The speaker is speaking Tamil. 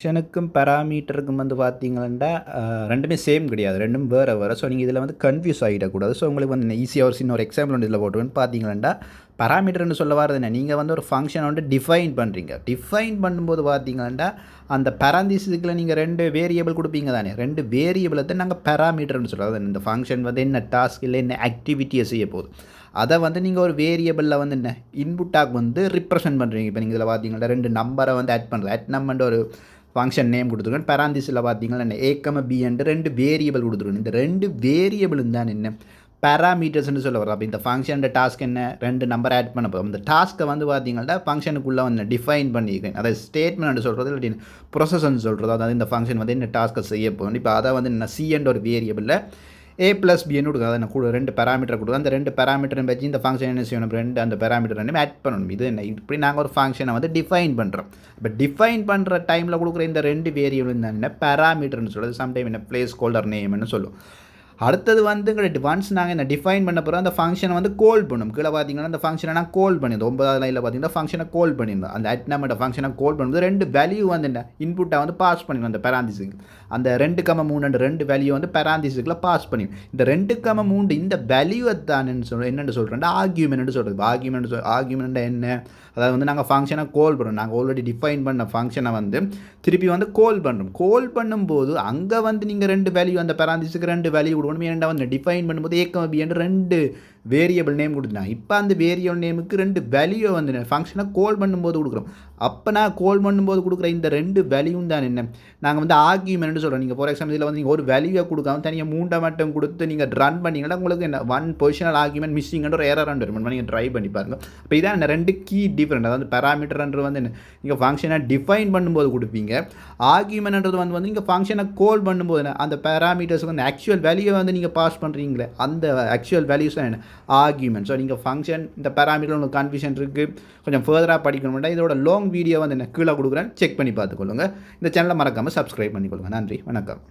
ஃபங்க்ஷனுக்கும் பேராமீட்டருக்கும் வந்து பார்த்தீங்கன்னா ரெண்டுமே சேம் கிடையாது, ரெண்டும் வேறு வேறு. ஸோ நீங்கள் இதில் வந்து கன்ஃபியூஸ் ஆகிடக்கூடாது. ஸோ உங்களுக்கு வந்து ஈஸியாக ஒரு சின்ன ஒரு எக்ஸாம்பிள் ஒன்று இதில் போட்டுருன்னு பார்த்தீங்கன்னா, பேராமீட்டர்னு சொல்ல வரது என்ன, நீங்கள் வந்து ஒரு ஃபங்க்ஷனை வந்து டிஃபைன் பண்ணுறீங்க. டிஃபைன் பண்ணும்போது பார்த்தீங்கன்னா அந்த பேராந்தீசிஸுக்குள்ள நீங்கள் 2 வேரியபிள் கொடுப்பீங்க தானே, 2 வேரியபிளை தான் நாங்கள் பேராமீட்டர்னு சொல்கிறோம். அதாவது இந்த ஃபங்க்ஷன் வந்து என்ன டாஸ்க் இல்லை என்ன ஆக்டிவிட்டியை செய்ய போகுது, அதை வந்து நீங்கள் ஒரு வேரியபிளில் வந்து என்ன இன்புட்டாக வந்து ரிப்ரசென்ட் பண்ணுறீங்க. இப்போ நீங்கள் இதில் பார்த்தீங்கன்னா 2 நம்பரை வந்து ஆட் பண்ணுறது, ஆட் நம்பர் ஒரு ஃபங்க்ஷன் நேம் கொடுத்துருக்கேன். பேராந்தீஸில் பார்த்தீங்கன்னா என்ன A, B என்று 2 வேரியபிள் கொடுத்துருக்கணும். இந்த 2 வேரியபிள் தான் என்ன பேராமீட்டர்ஸ்னு சொல்ல வரும். அப்போ இந்த ஃபங்க்ஷன் டாஸ்க் என்ன, 2 நம்பர் ஆட் பண்ண போகும். இந்த டாஸ்க்கை வந்து பார்த்தீங்கன்னா ஃபங்க்ஷனுக்குள்ளே வந்து டிஃபைன் பண்ணியிருக்கேன். அதாவது ஸ்டேட்மெண்ட் சொல்கிறது இல்லாட்டி ப்ரொசஸ்ன்னு சொல்கிறது. அதாவது இந்த ஃபங்க்ஷன் வந்து என்ன டாஸ்க்கை செய்ய போகும். இப்போ அதை வந்து என்ன C என்ற ஒரு வேரியபிளில் A+Bன்னு கொடுக்குது. அதை கூட 2 பேராமீட்டர் கொடுக்குது. அந்த 2 பேராமீட்டரை வச்சு இந்த ஃபங்க்ஷன் என்ன செய்யணும், 2 அந்த பேராமீட்டர் ரெண்டுமே ஆட் பண்ணணும். இது என்ன, இப்படி நாங்கள் ஒரு ஃபங்க்ஷனை வந்து டிஃபைன் பண்ணுறோம். இப்போ டிஃபைன் பண்ணுற டைமில் கொடுக்குற இந்த 2 வேரியபிள் என்ன பேராமீட்டர்னு சொல்கிறது. சம்டைம் என்ன பிளேஸ் ஹோல்டர் நேம்னு சொல்லுவோம். அடுத்தது வந்து ஒன்ஸ் நாங்கள் இந்த டிஃபைன் பண்ண போகிறோம், அந்த ஃபங்க்ஷனை வந்து கால் பண்ணும். கீழே பார்த்தீங்கன்னா அந்த ஃபங்க்ஷனை நான் கால் பண்ணியிருந்தோம். 9வது லைனில் பார்த்தீங்கன்னா ஃபங்க்ஷனை கால் பண்ணியிருந்தோம். அந்த அட் நம்பர் ஃபங்க்ஷனை கால் பண்ணும்போது 2 வேல்யூ வந்து என்ன இன்புட்டை வந்து பாஸ் பண்ணிடும். அந்த பேராந்தீஸுக்கு அந்த 2,3 2 வேல்யூ வந்து பேராந்தீஸுக்குள்ள பாஸ் பண்ணிடும். இந்த 2,3 இந்த வேல்யூவை தான் என்னென்னு சொல்கிறேன், ஆர்கியூமெண்ட் சொல்கிறது. ஆர்கியூமெண்ட் என்ன, அதாவது வந்து நாங்கள் ஃபங்க்ஷனை கால் பண்ணுறோம். நாங்கள் ஆல்ரெடி டிஃபைன் பண்ண ஃபங்க்ஷனை வந்து திருப்பி வந்து கால் பண்ணுறோம். கால் பண்ணும்போது அங்கே வந்து நீங்கள் 2 வேல்யூ அந்த பேராந்தீஸுக்கு 2 வேல்யூ கொடுக்கணும். ஏன்டா வந்து டிஃபைன் பண்ணும்போது A, B என்று 2 வேரியபிள் நேம் கொடுத்துட்டாங்க. இப்போ அந்த வேரியபிள் நேமுக்கு 2 வேல்யூ வந்து ஃபங்க்ஷனை கால் பண்ணும்போது கொடுக்குறோம். அப்போ நான் கால் பண்ணும்போது கொடுக்குற இந்த 2 வேல்யூவும் தான் என்ன நாங்கள் வந்து ஆர்கியூமெண்ட் சொல்கிறோம். நீங்கள் ஃபார் எக்ஸாம்பிள் இதில் வந்து நீங்கள் ஒரு வேல்யூவை கொடுக்காம தனியாக 3 மட்டும் கொடுத்து நீங்கள் ரன் பண்ணிங்கன்னா உங்களுக்கு என்ன 1 பொசிஷனல் ஆர்கியூமெண்ட் மிஸ்ஸிங்ன்ற ஒரு எரர் வரும். நீங்கள் ட்ரை பண்ணி பாருங்கள். இப்போ இதான் என்ன 2 கீ டிஃப்ரெண்ட். அதாவது பேராமீட்டர்ன்றது வந்து என்ன நீங்கள் ஃபங்க்ஷனை டிஃபைன் பண்ணும்போது கொடுப்பீங்க. ஆர்கியூமெண்ட்ன்றது வந்து நீங்கள் ஃபங்க்ஷனை கால் பண்ணும்போது அந்த பேராமீட்டர்ஸுக்கு வந்து ஆக்சுவல் வேல்யூவை வந்து நீங்கள் பாஸ் பண்ணுறீங்களே, அந்த ஆக்சுவல் வேல்யூஸ் தான் என்ன ஆர்கியூமெண்ட். ஸோ நீங்கள் ஃபங்க்ஷன் இந்த பேராமீட்டர் உங்களுக்கு கன்ஃபியூஷன் இருக்குது, கொஞ்சம் ஃபர்தராக படிக்கணும்னா இதோட லாங் வீடியோ வந்து என்ன கீழே கொடுக்குறேன், செக் பண்ணி பார்த்துக்கொள்ளுங்கள். இந்த சேனலை மறக்காமல் சப்ஸ்கிரைப் பண்ணிக்கொள்ளுங்கள். நன்றி, வணக்கம்.